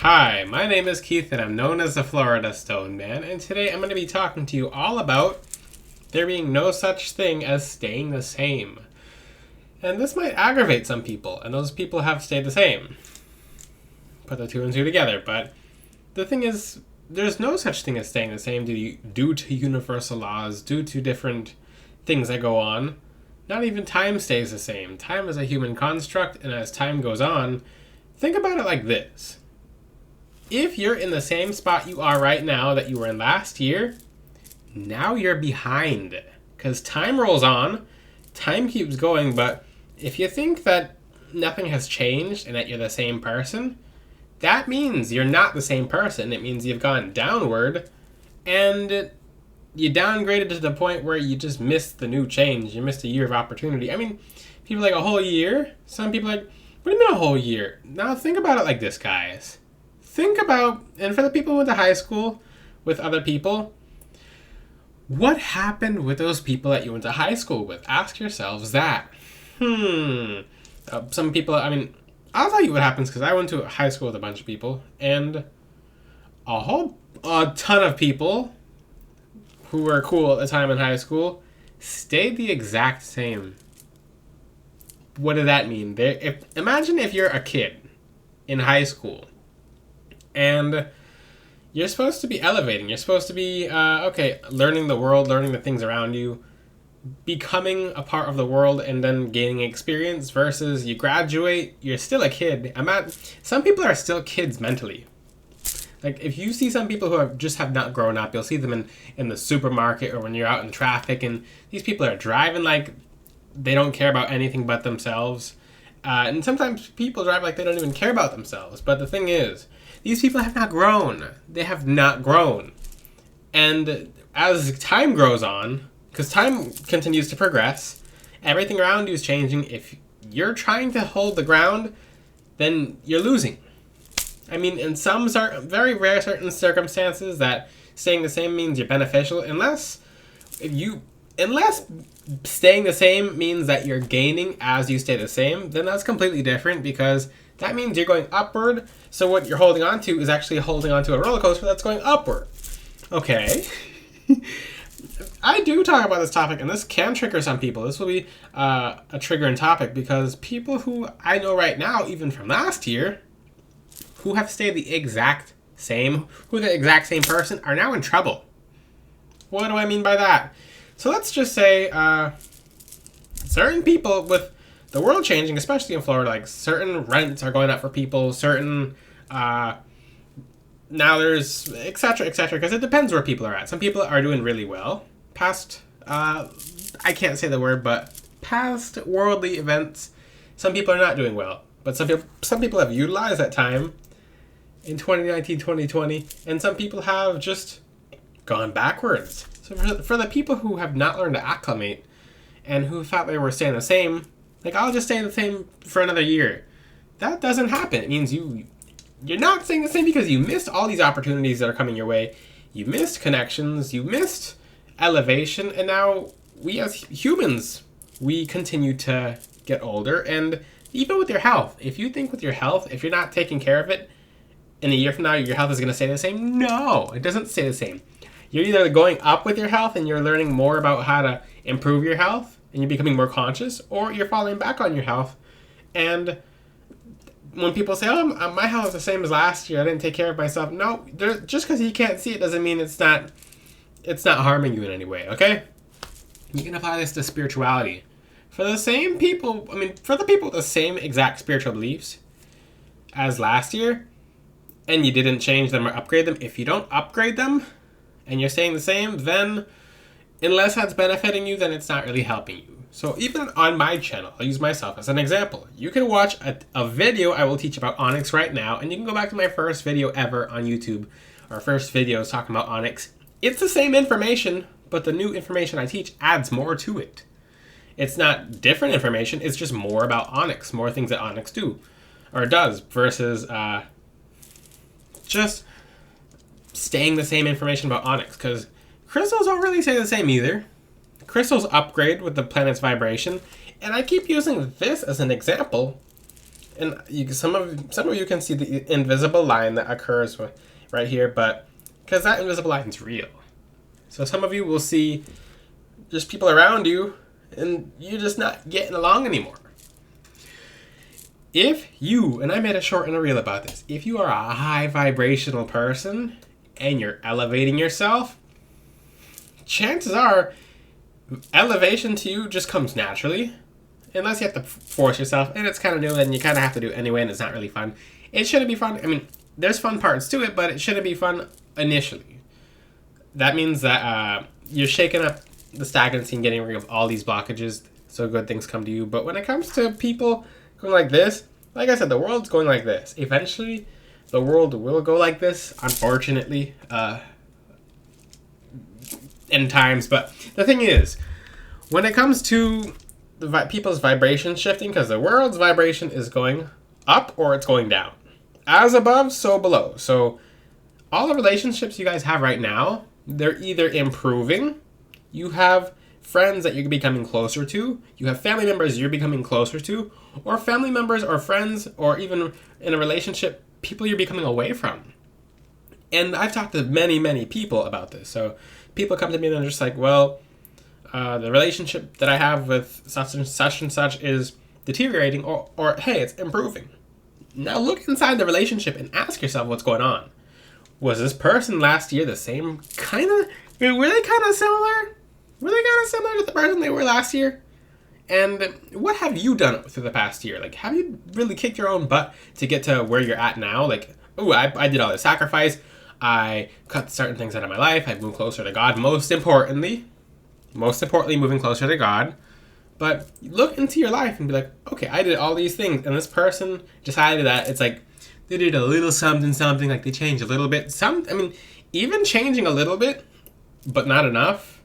Hi, my name is Keith and I'm known as the Florida Stone Man, and today I'm going to be talking to you all about there being no such thing as staying the same. And this might aggravate some people, and those people have stayed the same. Put the two and two together, but the thing is, there's no such thing as staying the same due to universal laws, due to different things that go on. Not even time stays the same. Time is a human construct, and as time goes on, think about it like this. If you're in the same spot you are right now that you were in last year, now you're behind. Because time rolls on, time keeps going, but if you think that nothing has changed and that you're the same person, that means you're not the same person. It means you've gone downward, and you downgraded to the point where you just missed the new change. You missed a year of opportunity. I mean, people like a whole year. Some people like, what do you mean a whole year? Now think about it like this, guys. Think about, and for the people who went to high school with other people, what happened with those people that you went to high school with? Ask yourselves that. Some people, I'll tell you what happens because I went to high school with a bunch of people, and a ton of people who were cool at the time in high school stayed the exact same. What does that mean? Imagine if you're a kid in high school and you're supposed to be elevating. You're supposed to be, learning the world, learning the things around you, becoming a part of the world, and then gaining experience versus you graduate, you're still a kid. Some people are still kids mentally. Like, if you see some people who have not grown up, you'll see them in the supermarket or when you're out in traffic, and these people are driving like they don't care about anything but themselves. And sometimes people drive like they don't even care about themselves. But the thing is, these people have not grown. They have not grown. And as time goes on, because time continues to progress, everything around you is changing. If you're trying to hold the ground, then you're losing. I mean, in some very rare certain circumstances that staying the same means you're beneficial, unless staying the same means that you're gaining as you stay the same, then that's completely different because that means you're going upward. So what you're holding on to is actually holding on to a roller coaster that's going upward. Okay. I do talk about this topic, and this can trigger some people. This will be a triggering topic because people who I know right now, even from last year, who have stayed the exact same person, are now in trouble. What do I mean by that? So let's just say certain people with the world changing, especially in Florida, like certain rents are going up for people, certain now there's et cetera, because it depends where people are at. Some people are doing really well past I can't say the word, but past worldly events. Some people are not doing well, but some people have utilized that time in 2019, 2020, and some people have just gone backwards. So for the people who have not learned to acclimate and who thought they were staying the same, like, I'll just stay the same for another year. That doesn't happen. It means you're not staying the same because you missed all these opportunities that are coming your way. You missed connections, you missed elevation, and now we as humans, we continue to get older. And even with your health, if you think with your health, if you're not taking care of it, in a year from now, your health is going to stay the same? No, it doesn't stay the same. You're either going up with your health and you're learning more about how to improve your health and you're becoming more conscious, or you're falling back on your health. And when people say, oh, my health is the same as last year, I didn't take care of myself. No, just because you can't see it doesn't mean it's not harming you in any way, okay? You can apply this to spirituality. For the people with the same exact spiritual beliefs as last year, and you didn't change them or upgrade them, if you don't upgrade them and you're staying the same, then unless that's benefiting you, then it's not really helping you. So even on my channel, I'll use myself as an example. You can watch a video I will teach about Onyx right now, and you can go back to my first video ever on YouTube. Our first video is talking about Onyx. It's the same information, but the new information I teach adds more to it. It's not different information, it's just more about Onyx, more things that Onyx does, versus just staying the same information about Onyx, because crystals don't really stay the same either. Crystals upgrade with the planet's vibration, and I keep using this as an example And some of you can see the invisible line that occurs right here, but because that invisible line is real. So some of you will see just people around you, and you're just not getting along anymore. If you, and I made a short and a reel about this, if you are a high vibrational person and you're elevating yourself, chances are elevation to you just comes naturally. Unless you have to force yourself, and it's kind of new, and you kind of have to do it anyway, and it's not really fun. It shouldn't be fun. I mean, there's fun parts to it, but it shouldn't be fun initially. That means that you're shaking up the stagnancy and getting rid of all these blockages so good things come to you. But when it comes to people going like this, like I said, the world's going like this. Eventually, the world will go like this, unfortunately, in times. But the thing is, when it comes to people's vibration shifting, because the world's vibration is going up or it's going down. As above, so below. So all the relationships you guys have right now, they're either improving, you have friends that you're becoming closer to, you have family members you're becoming closer to, or family members or friends, or even in a relationship, people you're becoming away from. And I've talked to many, many people about this. So people come to me and they're just like, well, the relationship that I have with such and such is deteriorating, or hey, it's improving. Now look inside the relationship and ask yourself what's going on. Was this person last year the same kind of... Were they kind of similar? Were they kind of similar to the person they were last year? And what have you done through the past year? Like, have you really kicked your own butt to get to where you're at now? Like, oh, I did all this sacrifice. I cut certain things out of my life. I moved closer to God. Most importantly, moving closer to God. But look into your life and be like, okay, I did all these things, and this person decided that it's like they did a little something, like they changed a little bit. Even changing a little bit, but not enough.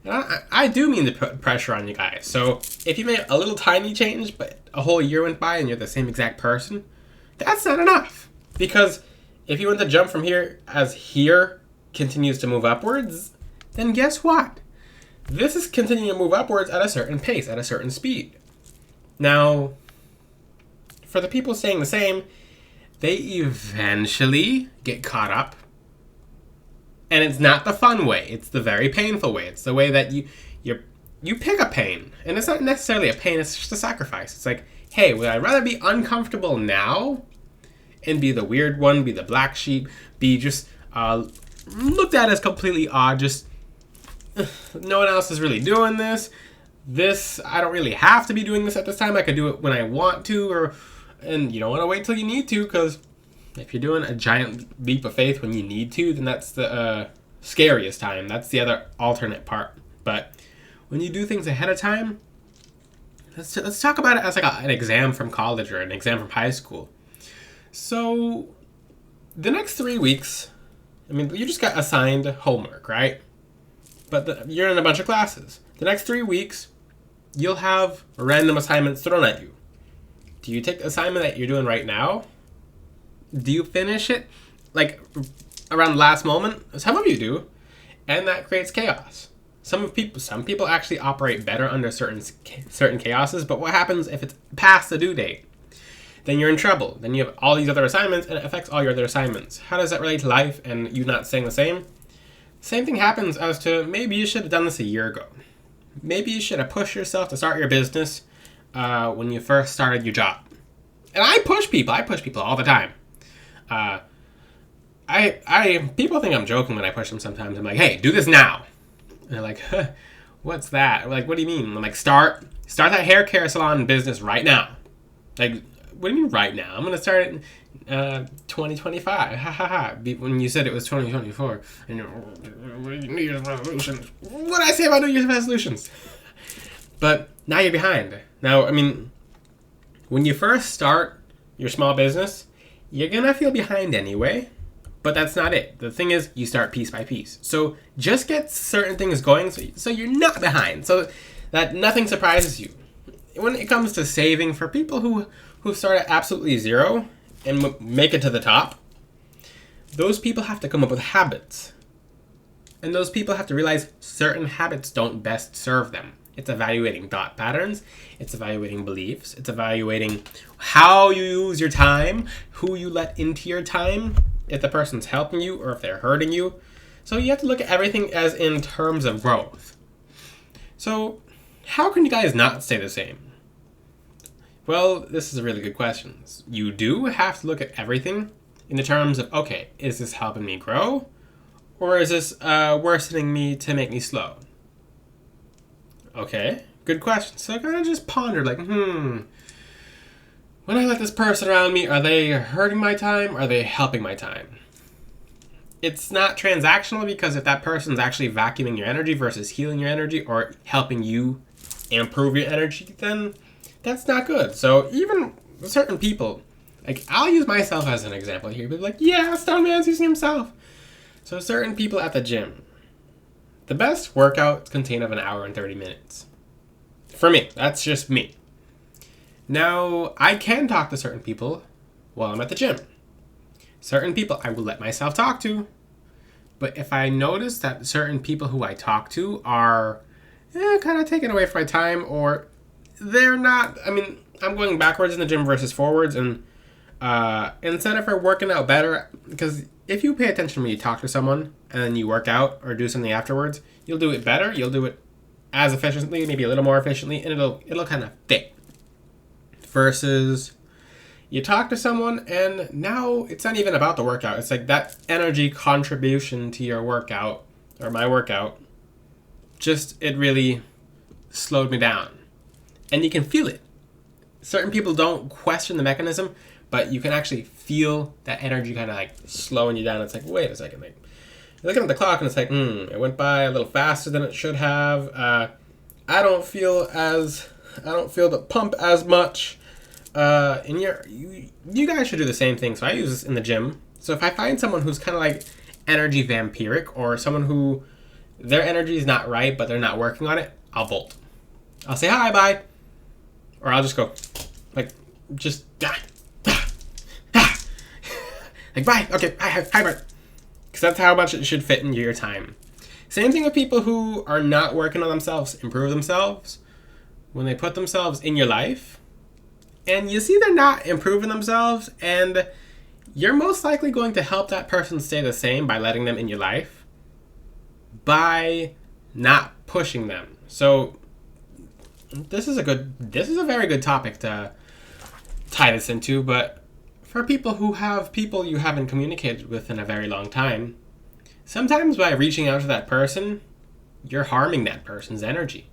And I do mean to put pressure on you guys. So if you made a little tiny change, but a whole year went by and you're the same exact person, that's not enough. Because if you want to jump from here as here continues to move upwards, then guess what? This is continuing to move upwards at a certain pace, at a certain speed. Now, for the people staying the same, they eventually get caught up. And it's not the fun way. It's the very painful way. It's the way that you pick a pain. And it's not necessarily a pain, it's just a sacrifice. It's like, hey, would I rather be uncomfortable now and be the weird one, be the black sheep, be just looked at as completely odd, just no one else is really doing this. I don't really have to be doing this at this time. I could do it when I want to, and you don't want to wait till you need to, because if you're doing a giant leap of faith when you need to, then that's the scariest time. That's the other alternate part. But when you do things ahead of time, let's talk about it as like an exam from college or an exam from high school. So the next 3 weeks, you just got assigned homework, right? But you're in a bunch of classes. The next 3 weeks, you'll have random assignments thrown at you. Do you take the assignment that you're doing right now? Do you finish it like around the last moment? Some of you do, and that creates chaos. Some people actually operate better under certain chaoses. But what happens if it's past the due date? Then you're in trouble. Then you have all these other assignments, and it affects all your other assignments. How does that relate to life and you not staying the same? Same thing happens as to maybe you should have done this a year ago. Maybe you should have pushed yourself to start your business when you first started your job. And I push people all the time. People think I'm joking when I push them sometimes. I'm like, hey, do this now. And they're like, huh, what's that? I'm like, what do you mean? I'm like, start that hair care salon business right now. Like, what do you mean right now? I'm going to start it in 2025. Ha ha ha. When you said it was 2024. And New Year's resolutions. What did I say about New Year's resolutions? But now you're behind. Now, when you first start your small business, you're going to feel behind anyway. But that's not it. The thing is, you start piece by piece. So just get certain things going so you're not behind. So that nothing surprises you. When it comes to saving, for people who start at absolutely zero and make it to the top, those people have to come up with habits. And those people have to realize certain habits don't best serve them. It's evaluating thought patterns. It's evaluating beliefs. It's evaluating how you use your time, who you let into your time, if the person's helping you or if they're hurting you. So you have to look at everything as in terms of growth. So how can you guys not stay the same? Well, this is a really good question. You do have to look at everything in the terms of, okay, is this helping me grow? Or is this worsening me to make me slow? Okay, good question. So I kind of just pondered, like, when I let this person around me, are they hurting my time? Or are they helping my time? It's not transactional, because if that person's actually vacuuming your energy versus healing your energy or helping you improve your energy, then that's not good. So even certain people, like, I'll use myself as an example here, but like, yeah, Stone Man's using himself. So certain people at the gym, the best workouts contain of an hour and 30 minutes. For me, that's just me. Now, I can talk to certain people while I'm at the gym. Certain people I will let myself talk to. But if I notice that certain people who I talk to are kind of taking away from my time, or they're not, I'm going backwards in the gym versus forwards, and instead of working out better, because if you pay attention when you talk to someone and then you work out or do something afterwards, you'll do it better, you'll do it as efficiently, maybe a little more efficiently, and it'll kind of fit. Versus you talk to someone and now it's not even about the workout. It's like that energy contribution to your workout, or my workout, it really slowed me down. And you can feel it. Certain people don't question the mechanism, but you can actually feel that energy kind of like slowing you down. It's like, wait a second, like, you're looking at the clock and it's like, it went by a little faster than it should have. I don't feel the pump as much. And you guys should do the same thing. So I use this in the gym. So if I find someone who's kind of like energy vampiric, or someone who their energy is not right, but they're not working on it, I'll bolt. I'll say hi, bye. Or I'll just go, like, just, like, bye, okay, hi, bye. Because that's how much it should fit into your time. Same thing with people who are not working on themselves, improve themselves. When they put themselves in your life, and you see they're not improving themselves, and you're most likely going to help that person stay the same by letting them in your life, by not pushing them. So this is a very good topic to tie this into, but for people who have people you haven't communicated with in a very long time, sometimes by reaching out to that person, you're harming that person's energy.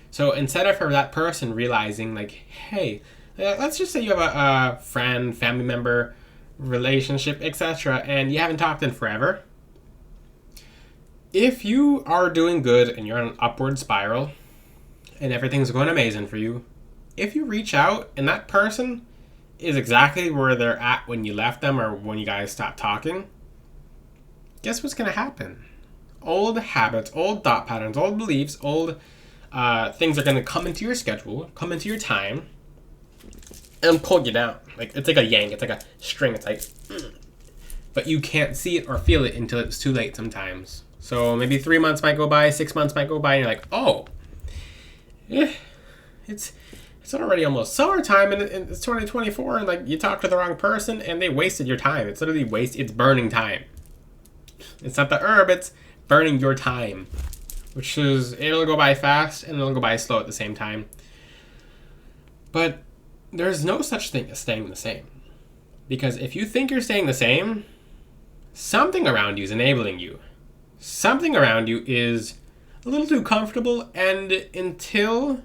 So instead of that person realizing, like, hey, let's just say you have a friend, family member, relationship, etc., and you haven't talked in forever. If you are doing good and you're on an upward spiral and everything's going amazing for you, if you reach out and that person is exactly where they're at when you left them or when you guys stopped talking, guess what's going to happen? Old habits, old thought patterns, old beliefs, old things are going to come into your schedule, come into your time, and pull you down. Like, it's like a yank. It's like a string. It's like, but you can't see it or feel it until it's too late sometimes. So maybe 3 months might go by, 6 months might go by, and you're like, oh, it's already almost summertime, and it's 2024, and like you talked to the wrong person, and they wasted your time. It's literally it's burning time. It's not the herb, it's burning your time, which is, it'll go by fast and it'll go by slow at the same time. But there's no such thing as staying the same. Because if you think you're staying the same, something around you is enabling you. Something around you is a little too comfortable, and until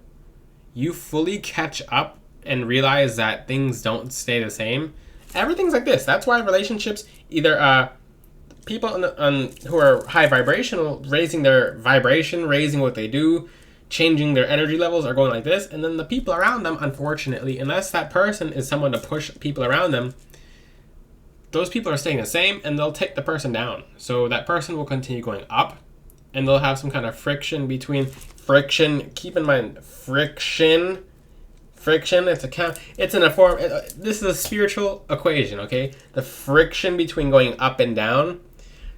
you fully catch up and realize that things don't stay the same, everything's like this. That's why relationships, either people who are high vibrational, raising their vibration, raising what they do, changing their energy levels, are going like this, and then the people around them, unfortunately, unless that person is someone to push people around them, those people are staying the same, and they'll take the person down. So that person will continue going up, and they'll have some kind of friction, keep in mind, friction, it's in a form, this is a spiritual equation, okay? The friction between going up and down.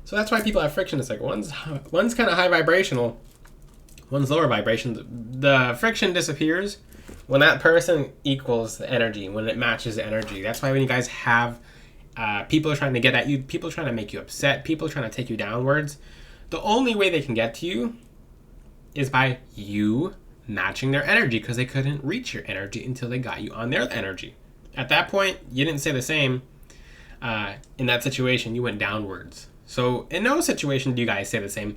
So that's why people have friction. It's like one's kind of high vibrational, One's lower vibration, the friction disappears when that person equals the energy, when it matches the energy. That's why when you guys have people trying to get at you, people trying to make you upset, people trying to take you downwards, the only way they can get to you is by you matching their energy, because they couldn't reach your energy until they got you on their energy. At that point, you didn't stay the same. In that situation, you went downwards. So in no situation do you guys stay the same.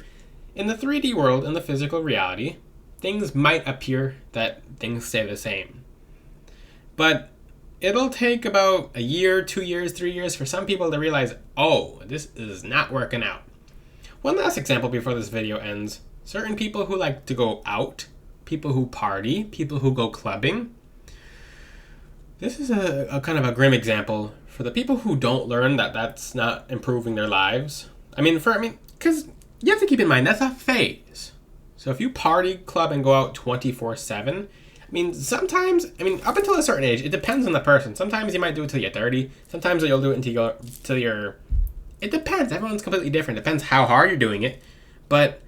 In the 3D world, in the physical reality, things might appear that things stay the same. But it'll take about a year, 2 years, 3 years for some people to realize, oh, this is not working out. One last example before this video ends. Certain people who like to go out, people who party, people who go clubbing. This is a kind of a grim example for the people who don't learn that that's not improving their lives. Because you have to keep in mind, that's a phase. So if you party, club, and go out 24/7, sometimes, up until a certain age, it depends on the person. Sometimes you might do it till you're 30. Sometimes you'll do it until you're... It depends. Everyone's completely different. It depends how hard you're doing it. But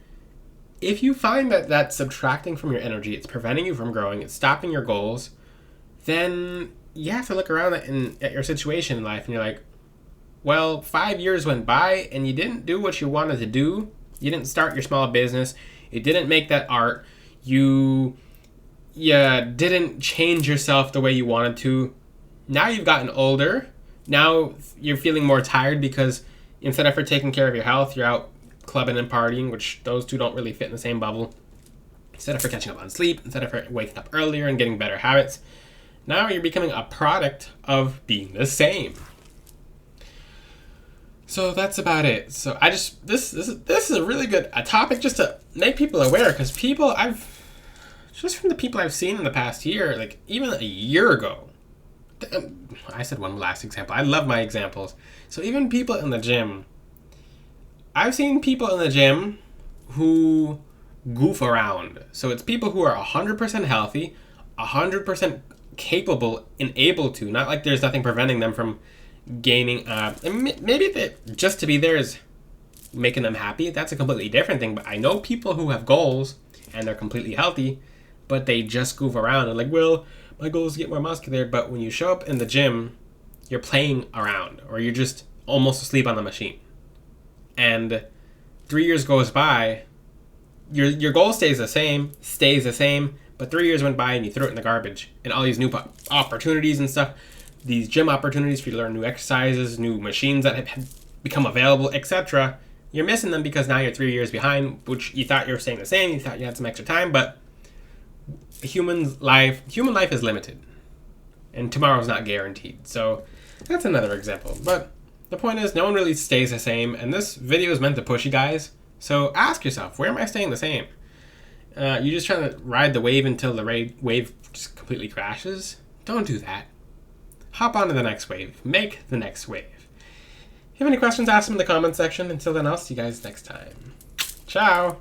if you find that that's subtracting from your energy, it's preventing you from growing, it's stopping your goals, then you have to look around at your situation in life and you're like, well, 5 years went by and you didn't do what you wanted to do. You didn't start your small business. You didn't make that art. You didn't change yourself the way you wanted to. Now you've gotten older. Now you're feeling more tired because instead of taking care of your health, you're out clubbing and partying, which those two don't really fit in the same bubble. Instead of catching up on sleep, instead of waking up earlier and getting better habits, now you're becoming a product of being the same. So that's about it. So this is a really good topic just to make people aware, because just from the people I've seen in the past year, like even a year ago, I said one last example. I love my examples. So even people in the gym, I've seen people in the gym who goof around. So it's people who are 100% healthy, 100% capable and able to. Not like there's nothing preventing them from gaining. Maybe just to be there is making them happy. That's a completely different thing. But I know people who have goals and they're completely healthy, but they just goof around and like, well, my goal is to get more muscular. But when you show up in the gym, you're playing around or you're just almost asleep on the machine. And 3 years goes by, your goal stays the same, but 3 years went by and you threw it in the garbage. And all these new opportunities and stuff, these gym opportunities for you to learn new exercises, new machines that have become available, etc., you're missing them because now you're 3 years behind, which you thought you were staying the same, you thought you had some extra time, but human life is limited. And tomorrow's not guaranteed. So that's another example. But the point is, no one really stays the same, and this video is meant to push you guys. So ask yourself, where am I staying the same? You just trying to ride the wave until the wave just completely crashes? Don't do that. Hop onto the next wave. Make the next wave. If you have any questions, ask them in the comment section. Until then, I'll see you guys next time. Ciao!